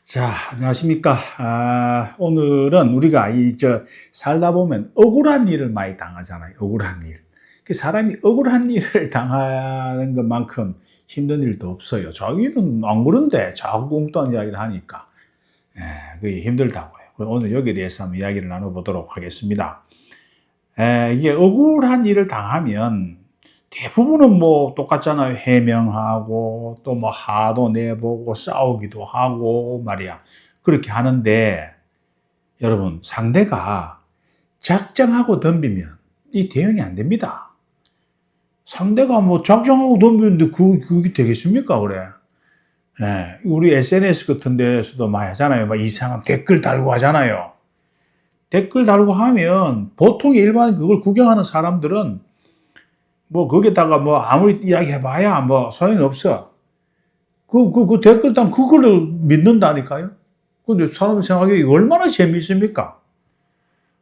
자, 안녕하십니까. 오늘은 우리가 살다 보면 억울한 일을 많이 당하잖아요. 억울한 일. 사람이 억울한 일을 당하는 것만큼 힘든 일도 없어요. 자기는 안 그런데 자꾸 엉뚱한 이야기를 하니까. 그게 힘들다고요. 오늘 여기에 대해서 한번 이야기를 나눠보도록 하겠습니다. 이게 억울한 일을 당하면 대부분은 뭐 똑같잖아요. 해명하고 또 뭐 화도 내보고 싸우기도 하고 말이야. 그렇게 하는데 여러분 상대가 작정하고 덤비면 이 대응이 안 됩니다. 상대가 뭐 작정하고 덤비는데 그게 되겠습니까? 그래. 우리 SNS 같은 데서도 많이 하잖아요. 막 이상한 댓글 달고 하잖아요. 댓글 달고 하면 보통 일반 그걸 구경하는 사람들은 뭐 거기다가 뭐 아무리 이야기해봐야 뭐 소용이 없어. 그 댓글 단 그걸로 믿는다니까요. 근데 사람 생각에 얼마나 재밌습니까?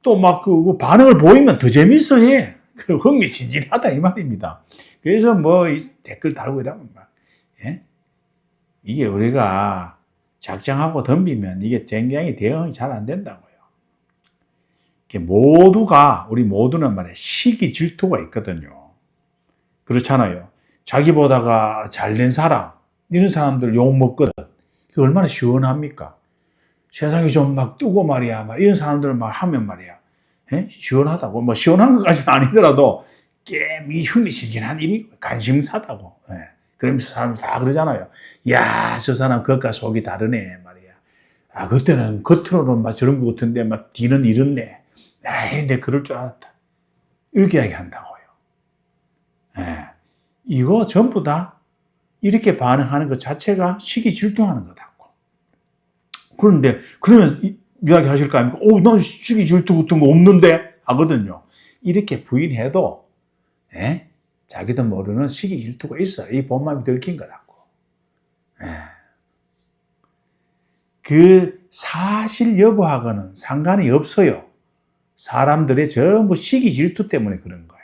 또 막 그 반응을 보이면 더 재밌어 해. 흥미진진하다 이 말입니다. 그래서 뭐 댓글 달고 이러면 막 이게 우리가 작정하고 덤비면 이게 굉장히 대응이 잘 안 된다고요. 우리 모두는 말이야 시기 질투가 있거든요. 그렇잖아요. 자기보다가 잘된 사람, 이런 사람들 욕 먹거든. 그게 얼마나 시원합니까? 세상이 좀 막 뜨고 말이야. 이런 사람들 말 하면 말이야. 시원하다고. 뭐 시원한 것까지는 아니더라도 꽤 흥미진진한 일이 관심사다고. 그러면서 사람들 다 그러잖아요. 야, 저 사람 겉과 속이 다르네 말이야. 그때는 겉으로는 막 저런 것 같은데 막 뒤는 이렇네. 내 그럴 줄 알았다. 이렇게 이야기한다고요. 이거 전부 다 이렇게 반응하는 것 자체가 시기 질투하는 거다고. 그런데 그러면 이야기 하실 거 아닙니까? 난 시기 질투 같은 거 없는데 하거든요. 이렇게 부인해도 자기도 모르는 시기 질투가 있어. 이 본마음이 들킨 거다고. 그 사실 여부하고는 상관이 없어요. 사람들의 전부 시기 질투 때문에 그런 거예요.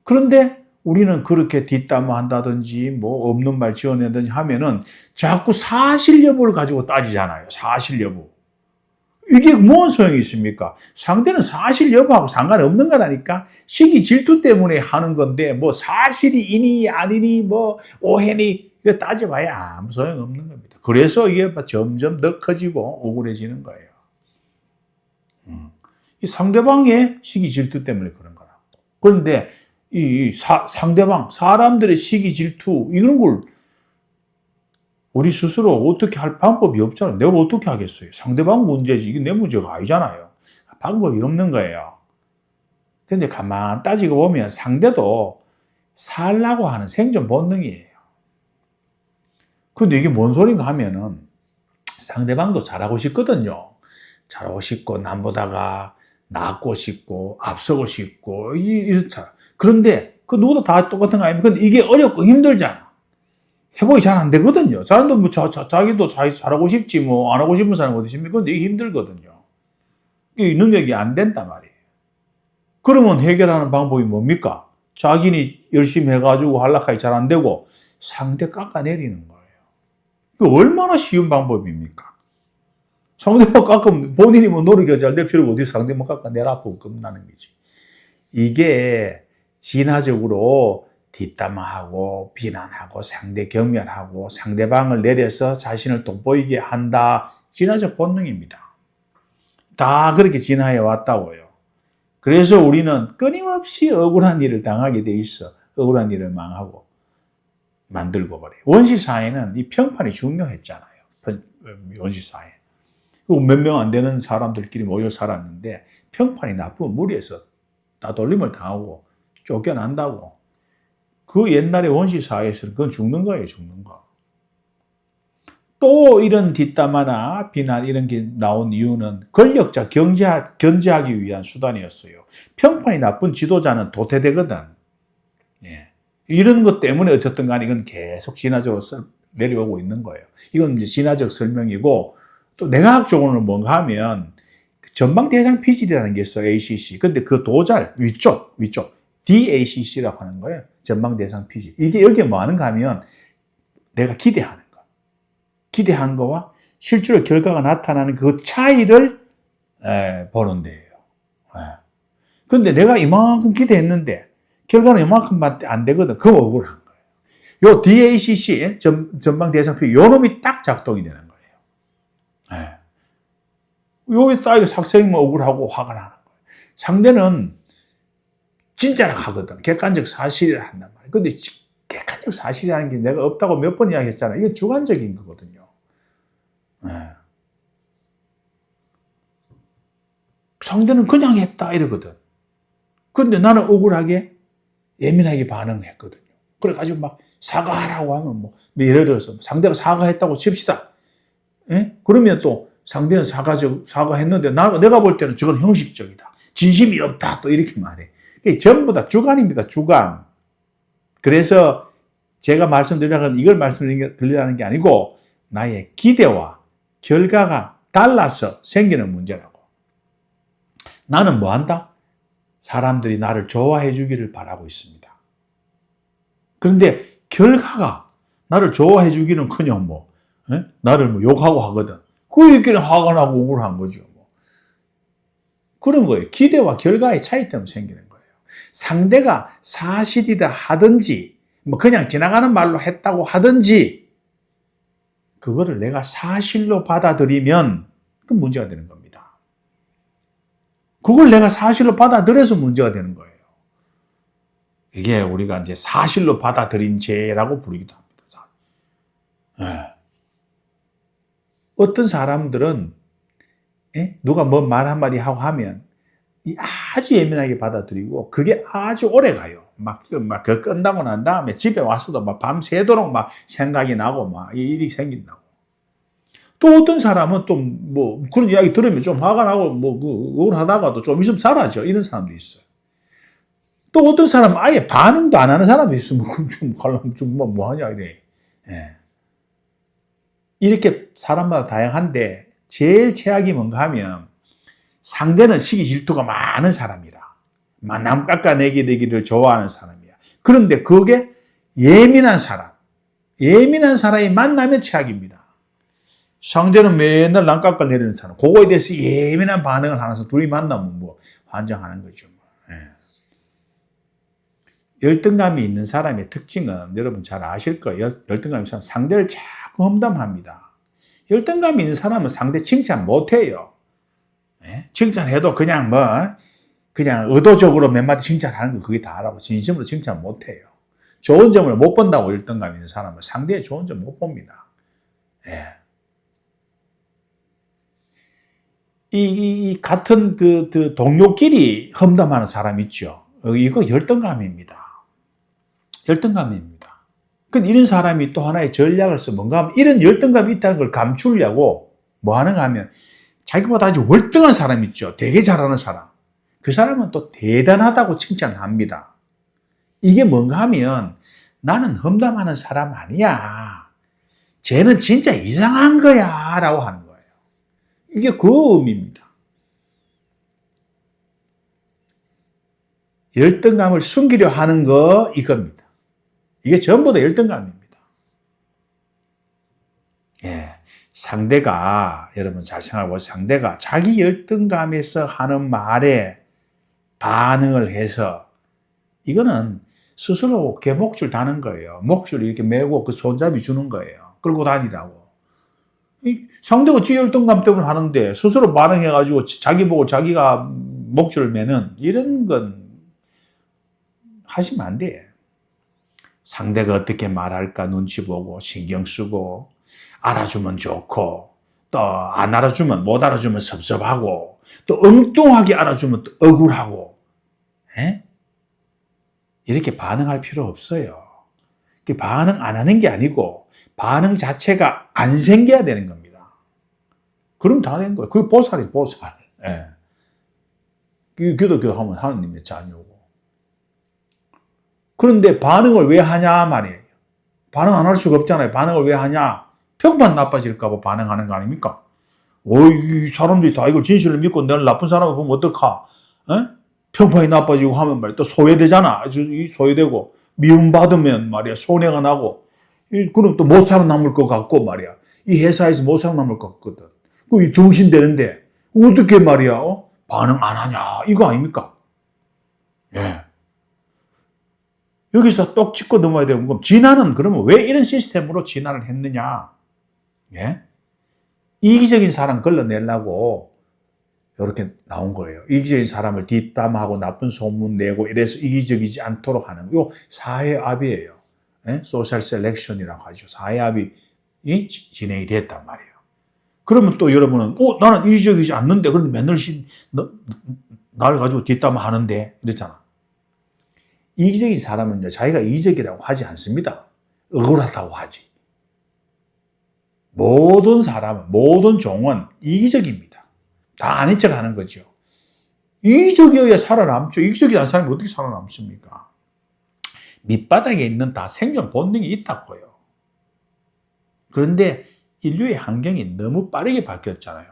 그런데 우리는 그렇게 뒷담화한다든지 뭐 없는 말 지어내든지 하면은 자꾸 사실 여부를 가지고 따지잖아요. 사실 여부. 이게 뭔 소용이 있습니까? 상대는 사실 여부하고 상관없는 거라니까. 시기 질투 때문에 하는 건데 뭐 사실이 이니 아니니 뭐 오해니 이거 따져봐야 아무 소용없는 겁니다. 그래서 이게 점점 더 커지고 억울해지는 거예요. 이 상대방의 시기 질투 때문에 그런 거라고. 그런데 상대방, 사람들의 시기 질투, 이런 걸 우리 스스로 어떻게 할 방법이 없잖아요. 내가 어떻게 하겠어요? 상대방 문제지. 이게 내 문제가 아니잖아요. 방법이 없는 거예요. 근데 가만 따지고 보면 상대도 살라고 하는 생존 본능이에요. 근데 이게 뭔 소린가 하면은 상대방도 잘하고 싶거든요. 잘하고 싶고, 남보다가 낫고 싶고, 앞서고 싶고, 이렇다. 그런데 그 누구도 다 똑같은 거 아닙니까? 근데 이게 어렵고 힘들잖아. 회복이 잘 안 되거든요. 사람도 뭐 자기도 잘하고 싶지 뭐 안 하고 싶은 사람 어디 있습니까? 근데 이게 힘들거든요. 이게 능력이 안 된단 말이에요. 그러면 해결하는 방법이 뭡니까? 자기는 열심히 해가지고 한락하기 잘 안 되고 상대 깎아내리는 거예요. 그 얼마나 쉬운 방법입니까? 상대만 깎으면 본인이 뭐 노력이 잘 될 필요가 어디 상대만 깎아내라고 겁나는 거지. 이게 진화적으로 뒷담화하고 비난하고 상대 경멸하고 상대방을 내려서 자신을 돋보이게 한다. 진화적 본능입니다. 다 그렇게 진화해 왔다고요. 그래서 우리는 끊임없이 억울한 일을 당하게 돼 있어. 억울한 일을 망하고 만들고 그래. 원시사회는 이 평판이 중요했잖아요. 원시사회. 몇 명 안 되는 사람들끼리 모여 살았는데 평판이 나쁘면 무리해서 따돌림을 당하고 쫓겨난다고. 그 옛날에 원시사회에서는 그건 죽는 거예요, 죽는 거. 또 이런 뒷담화나 비난 이런 게 나온 이유는 권력자 견제하기 위한 수단이었어요. 평판이 나쁜 지도자는 도태되거든. 이런 것 때문에 어쨌든 간에 이건 계속 진화적으로 내려오고 있는 거예요. 이건 이제 진화적 설명이고 또 내과학적으로는 뭔가 하면 전방대상 피질이라는 게 있어요. ACC. 근데 그 도잘 위쪽 DACC라고 하는 거예요. 전방대상 피질. 이게 여기에 뭐 하는가 하면 내가 기대하는 거. 기대한 거와 실제로 결과가 나타나는 그 차이를 보는 데예요. 그런데 내가 이만큼 기대했는데 결과는 이만큼밖에 안 되거든. 그거 억울한 거예요. 요 DACC 전방 대상표 요 놈이 딱 작동이 되는 거예요. 요게 딱 삭생이면 억울하고 화가 나는 거예요. 상대는 진짜라 하거든. 객관적 사실이라 한단 말이에요. 근데 객관적 사실이라는 게 내가 없다고 몇 번 이야기했잖아. 이게 주관적인 거거든요. 상대는 그냥 했다 이러거든. 근데 나는 억울하게 예민하게 반응했거든요. 그래가지고 막 사과하라고 하면 뭐 예를 들어서 상대가 사과했다고 칩시다. 그러면 또 상대는 사과했는데 내가 볼 때는 저건 형식적이다. 진심이 없다. 또 이렇게 말해. 이게 전부 다 주관입니다. 주관. 그래서 제가 말씀드리려는 이걸 말씀드리려는 게 아니고 나의 기대와 결과가 달라서 생기는 문제라고. 나는 뭐 한다? 사람들이 나를 좋아해 주기를 바라고 있습니다. 그런데 결과가 나를 좋아해 주기는커녕 나를 욕하고 하거든. 그에게는 화가 나고 억울한 거죠. 그런 거예요. 기대와 결과의 차이 때문에 생기는 거예요. 상대가 사실이라 하든지 그냥 지나가는 말로 했다고 하든지 그거를 내가 사실로 받아들이면 그 문제가 되는 겁니다. 그걸 내가 사실로 받아들여서 문제가 되는 거예요. 이게 우리가 이제 사실로 받아들인 죄라고 부르기도 합니다. 어떤 사람들은 누가 뭐 말 한마디 하고 하면 아주 예민하게 받아들이고 그게 아주 오래 가요. 그 끝나고 난 다음에 집에 와서도 밤새도록 생각이 나고 일이 생긴다고. 또 어떤 사람은 또 그런 이야기 들으면 좀 화가 나고 억울하다가도 좀 있으면 사라져. 이런 사람도 있어요. 또 어떤 사람은 아예 반응도 안 하는 사람도 있으면 뭐 하냐 이래. 이렇게 사람마다 다양한데 제일 최악이 뭔가 하면 상대는 시기 질투가 많은 사람이라 남 깎아내기를 좋아하는 사람이야. 그런데 그게 예민한 사람이 만나면 최악입니다. 상대는 맨날 남 깎아내리는 사람, 그거에 대해서 예민한 반응을 하면서 둘이 만나면 환장하는 거죠. 열등감이 있는 사람의 특징은 여러분 잘 아실 거예요. 열등감이 있는 사람은 상대를 자꾸 험담합니다. 열등감이 있는 사람은 상대 칭찬 못해요. 칭찬해도 그냥 의도적으로 몇 마디 칭찬하는 거 그게 다라고 진심으로 칭찬 못해요. 좋은 점을 못 본다고 열등감 있는 사람은 상대의 좋은 점 못 봅니다. 이 같은 그 동료끼리 험담하는 사람 있죠. 이거 열등감입니다. 근데 이런 사람이 또 하나의 전략을 써 뭔가 하면 이런 열등감이 있다는 걸 감추려고 뭐 하는가 하면 자기보다 아주 월등한 사람 있죠. 되게 잘하는 사람. 그 사람은 또 대단하다고 칭찬합니다. 이게 뭔가 하면 나는 험담하는 사람 아니야. 쟤는 진짜 이상한 거야. 라고 하는 거예요. 이게 그 의미입니다. 열등감을 숨기려 하는 거 이겁니다. 이게 전부 다 열등감입니다. 상대가 여러분 잘 생각해보세요. 상대가 자기 열등감에서 하는 말에 반응을 해서 이거는 스스로 개목줄 다는 거예요. 목줄 이렇게 메고 그 손잡이 주는 거예요. 끌고 다니라고. 상대가 지 열등감 때문에 하는데 스스로 반응해가지고 자기 보고 자기가 목줄을 매는 이런 건 하시면 안 돼. 상대가 어떻게 말할까 눈치 보고 신경 쓰고 알아주면 좋고 또 안 알아주면 못 알아주면 섭섭하고 또 엉뚱하게 알아주면 또 억울하고 이렇게 반응할 필요 없어요. 반응 안 하는 게 아니고 반응 자체가 안 생겨야 되는 겁니다. 그럼 다 된 거예요. 그게 보살이 보살. 기독교 하면 하느님의 자녀고. 그런데 반응을 왜 하냐 말이에요. 반응 안 할 수가 없잖아요. 반응을 왜 하냐? 평판 나빠질까 봐 반응하는 거 아닙니까? 이 사람들이 다 이걸 진실을 믿고 너는 나쁜 사람을 보면 어떡하? 평판이 나빠지고 하면 말이야. 또 소외되잖아. 소외되고 미움받으면 말이야. 손해가 나고 그럼 또 못 살아남을 것 같고 말이야. 이 회사에서 못 살아남을 것 같거든. 그 등신되는데 어떻게 말이야? 반응 안 하냐? 이거 아닙니까? 예. 여기서 똑 짚고 넘어야 되는 건 진화는 그러면 왜 이런 시스템으로 진화를 했느냐? 예? 이기적인 사람 걸러내려고 이렇게 나온 거예요. 이기적인 사람을 뒷담하고 나쁜 소문 내고 이래서 이기적이지 않도록 하는 거. 이거 사회압이에요. 예? 소셜 셀렉션이라고 하죠. 사회압이 진행이 됐단 말이에요. 그러면 또 여러분은 나는 이기적이지 않는데 그런데 맨날 나를 가지고 뒷담화하는데 이랬잖아. 이기적인 사람은 자기가 이기적이라고 하지 않습니다. 억울하다고 하지. 모든 사람은, 모든 종은 이기적입니다. 다 아닌 척 하는 거죠. 이기적이어야 살아남죠. 이기적이 아닌 사람이 어떻게 살아남습니까? 밑바닥에 있는 다 생존 본능이 있다고요. 그런데 인류의 환경이 너무 빠르게 바뀌었잖아요.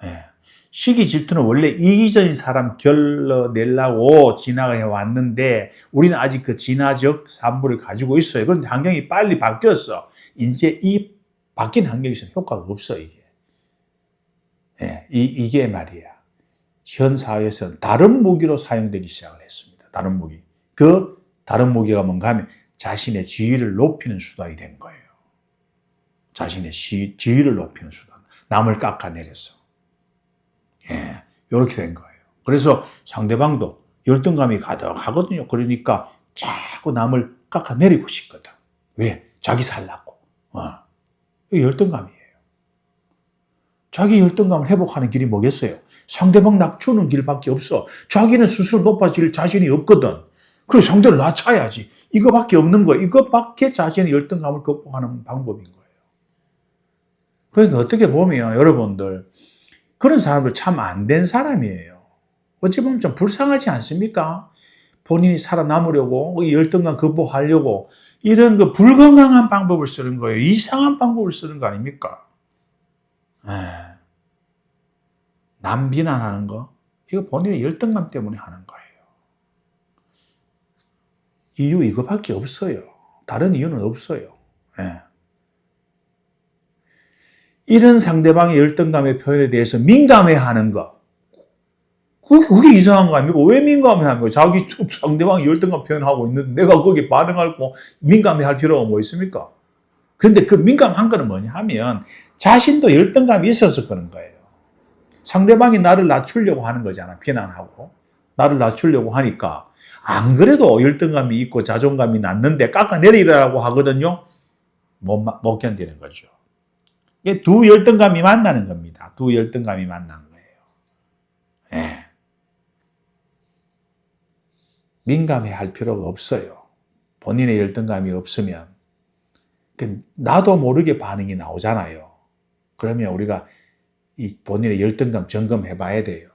예. 시기 질투는 원래 이기적인 사람 결러내려고 진화가 해왔는데 우리는 아직 그 진화적 산물을 가지고 있어요. 그런데 환경이 빨리 바뀌었어. 이제 이 바뀐 환경에서는 효과가 없어, 이게. 예, 이게 말이야. 현 사회에서는 다른 무기로 사용되기 시작을 했습니다. 다른 무기. 그 다른 무기가 뭔가 하면 자신의 지위를 높이는 수단이 된 거예요. 자신의 지위를 높이는 수단. 남을 깎아내려서. 예, 이렇게 된 거예요. 그래서 상대방도 열등감이 가득하거든요. 그러니까 자꾸 남을 깎아내리고 싶거든. 왜? 자기 살라고. 열등감이에요. 자기 열등감을 회복하는 길이 뭐겠어요? 상대방 낮추는 길밖에 없어. 자기는 스스로 높아질 자신이 없거든. 그래서 상대를 낮춰야지. 이거밖에 없는 거예요. 이것밖에 자신의 열등감을 극복하는 방법인 거예요. 그러니까 어떻게 보면 여러분들 그런 사람들 참 안 된 사람이에요. 어찌 보면 좀 불쌍하지 않습니까? 본인이 살아남으려고, 열등감 극복하려고, 이런 그 불건강한 방법을 쓰는 거예요. 이상한 방법을 쓰는 거 아닙니까? 남 비난하는 거, 이거 본인의 열등감 때문에 하는 거예요. 이유 이거밖에 없어요. 다른 이유는 없어요. 이런 상대방의 열등감의 표현에 대해서 민감해하는 거. 그게 이상한 거 아닙니까? 왜 민감해하는 거예요? 자기 상대방이 열등감 표현하고 있는데 내가 거기에 반응하고 민감해할 필요가 뭐 있습니까? 그런데 그 민감한 거는 뭐냐 하면 자신도 열등감이 있어서 그런 거예요. 상대방이 나를 낮추려고 하는 거잖아. 비난하고. 나를 낮추려고 하니까 안 그래도 열등감이 있고 자존감이 낮는데 깎아내리라고 하거든요. 못 견디는 거죠. 이게 두 열등감이 만나는 겁니다. 두 열등감이 만난 거예요. 예. 민감해할 필요가 없어요. 본인의 열등감이 없으면 나도 모르게 반응이 나오잖아요. 그러면 우리가 이 본인의 열등감 점검해 봐야 돼요.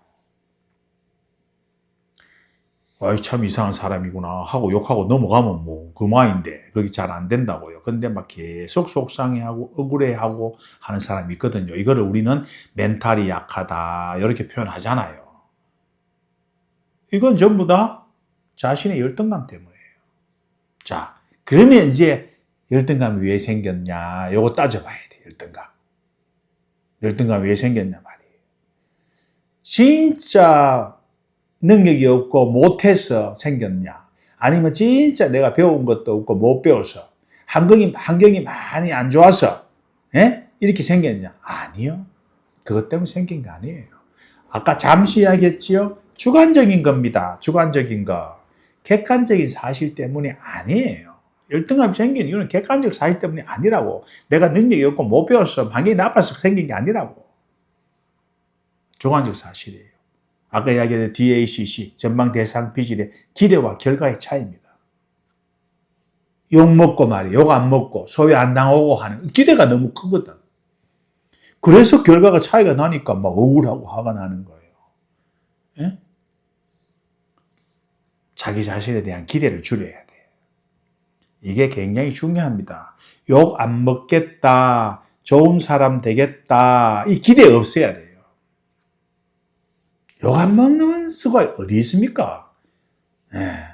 참 이상한 사람이구나 하고 욕하고 넘어가면 뭐 그만인데 그게 잘 안 된다고요. 근데 막 계속 속상해하고 억울해하고 하는 사람이 있거든요. 이거를 우리는 멘탈이 약하다 이렇게 표현하잖아요. 이건 전부 다 자신의 열등감 때문이에요. 자, 그러면 이제 열등감이 왜 생겼냐 이거 따져봐야 돼. 열등감이 왜 생겼냐 말이에요. 진짜 능력이 없고 못해서 생겼냐? 아니면 진짜 내가 배운 것도 없고 못 배워서 환경이 많이 안 좋아서 이렇게 생겼냐? 아니요. 그것 때문에 생긴 거 아니에요. 아까 잠시 이야기했지요? 주관적인 겁니다. 주관적인 거. 객관적인 사실 때문에 아니에요. 열등감이 생긴 이유는 객관적 사실 때문이 아니라고. 내가 능력이 없고 못 배워서 환경이 나빠서 생긴 게 아니라고. 주관적 사실이에요. 아까 이야기했던 DACC, 전방 대상 비질의 기대와 결과의 차이입니다. 욕 먹고 말이에요. 욕 안 먹고 소외 안 당하고 하는 기대가 너무 크거든. 그래서 결과가 차이가 나니까 막 억울하고 화가 나는 거예요. 예? 자기 자신에 대한 기대를 줄여야 돼요. 이게 굉장히 중요합니다. 욕 안 먹겠다, 좋은 사람 되겠다, 이 기대 없어야 돼요. 욕 안 먹는 수가 어디 있습니까? 네.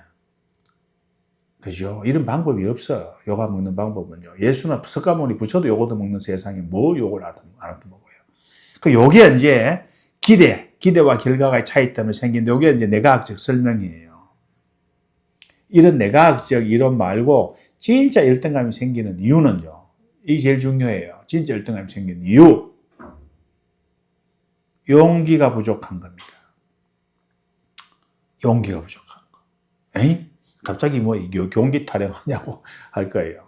그죠? 이런 방법이 없어요. 요가 먹는 방법은요. 예수는 석가모니 부처도 요거도 먹는 세상에 뭐 요걸 안 하도 먹어요. 그 요게 이제 기대와 결과가 차이 때문에 생긴 요게 이제 내과학적 설명이에요. 이런 내과학적 이론 말고 진짜 열등감이 생기는 이유는요. 이게 제일 중요해요. 진짜 열등감이 생기는 이유. 용기가 부족한 겁니다. 용기가 부족한 거. 에이? 갑자기 뭐 용기 타령하냐고 할 거예요.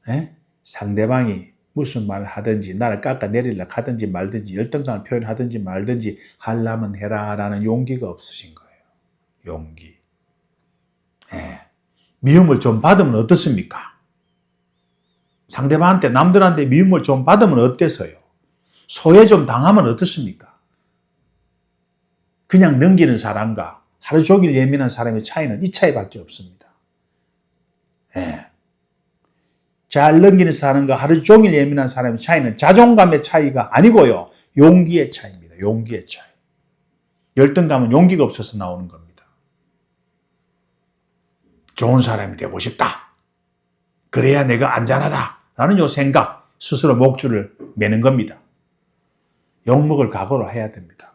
에? 상대방이 무슨 말을 하든지 나를 깎아내리려고 하든지 말든지 열등감을 표현하든지 말든지 하려면 해라 라는 용기가 없으신 거예요. 용기. 예. 미움을 좀 받으면 어떻습니까? 상대방한테 남들한테 미움을 좀 받으면 어때서요? 소외 좀 당하면 어떻습니까? 그냥 넘기는 사람과 하루 종일 예민한 사람의 차이는 이 차이밖에 없습니다. 예. 잘 넘기는 사람과 하루 종일 예민한 사람의 차이는 자존감의 차이가 아니고요. 용기의 차이입니다. 용기의 차이. 열등감은 용기가 없어서 나오는 겁니다. 좋은 사람이 되고 싶다. 그래야 내가 안전하다. 라는 요 생각, 스스로 목줄을 매는 겁니다. 욕먹을 각오를 해야 됩니다.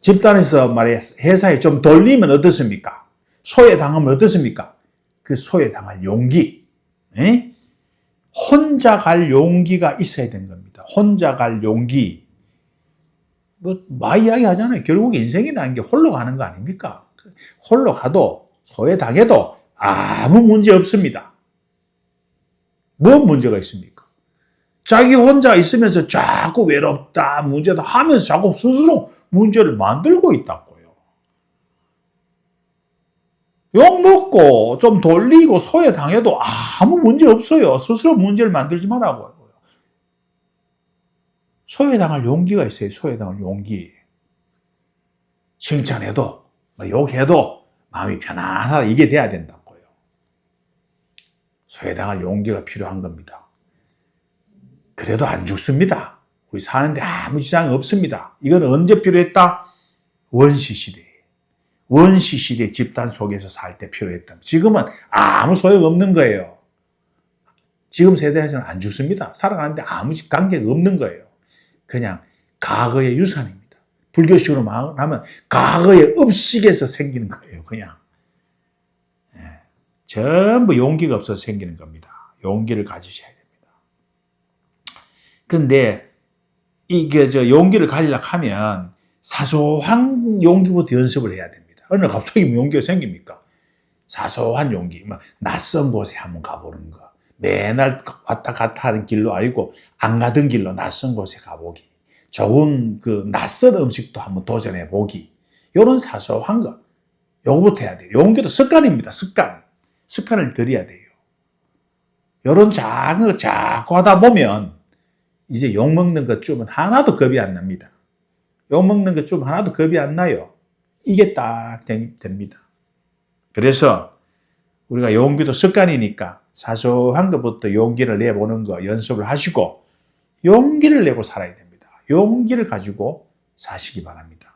집단에서 말해 회사에 좀 돌리면 어떻습니까? 소외당하면 어떻습니까? 그 소외당할 용기. 에? 혼자 갈 용기가 있어야 되는 겁니다. 혼자 갈 용기. 뭐 많이 이야기 하잖아요. 결국 인생이라는 게 홀로 가는 거 아닙니까? 홀로 가도 소외당해도 아무 문제 없습니다. 뭔 문제가 있습니까? 자기 혼자 있으면서 자꾸 외롭다, 문제다 하면서 자꾸 스스로 문제를 만들고 있다고요. 욕먹고 좀 돌리고 소외당해도 아무 문제 없어요. 스스로 문제를 만들지 말라고요. 소외당할 용기가 있어요. 소외당할 용기. 칭찬해도 욕해도 마음이 편안하다. 이게 돼야 된다고요. 소외당할 용기가 필요한 겁니다. 그래도 안 죽습니다. 우리 사는데 아무 지장이 없습니다. 이건 언제 필요했다? 원시시대. 원시시대 집단 속에서 살 때 필요했다. 지금은 아무 소용없는 거예요. 지금 세대에서는 안 죽습니다. 살아가는데 아무 관계가 없는 거예요. 그냥 과거의 유산입니다. 불교식으로 말하면 과거의 업식에서 생기는 거예요. 그냥. 예. 전부 용기가 없어서 생기는 겁니다. 용기를 가지셔야 됩니다. 근데 용기를 가지려고 하면 사소한 용기부터 연습을 해야 됩니다. 어느 날 갑자기 용기가 생깁니까? 사소한 용기, 낯선 곳에 한번 가보는 거. 매날 왔다 갔다 하는 길로 아니고 안 가던 길로 낯선 곳에 가보기. 좋은 낯선 음식도 한번 도전해 보기. 이런 사소한 거. 요거부터 해야 돼요. 용기도 습관입니다. 습관을 들여야 돼요. 이런 작은 거 자꾸 하다 보면 이제 욕먹는 것 좀 하나도 겁이 안 납니다. 욕먹는 것 좀 하나도 겁이 안 나요. 이게 딱 됩니다. 그래서 우리가 용기도 습관이니까 사소한 것부터 용기를 내보는 거 연습을 하시고 용기를 내고 살아야 됩니다. 용기를 가지고 사시기 바랍니다.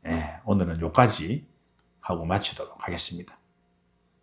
네, 오늘은 여기까지 하고 마치도록 하겠습니다.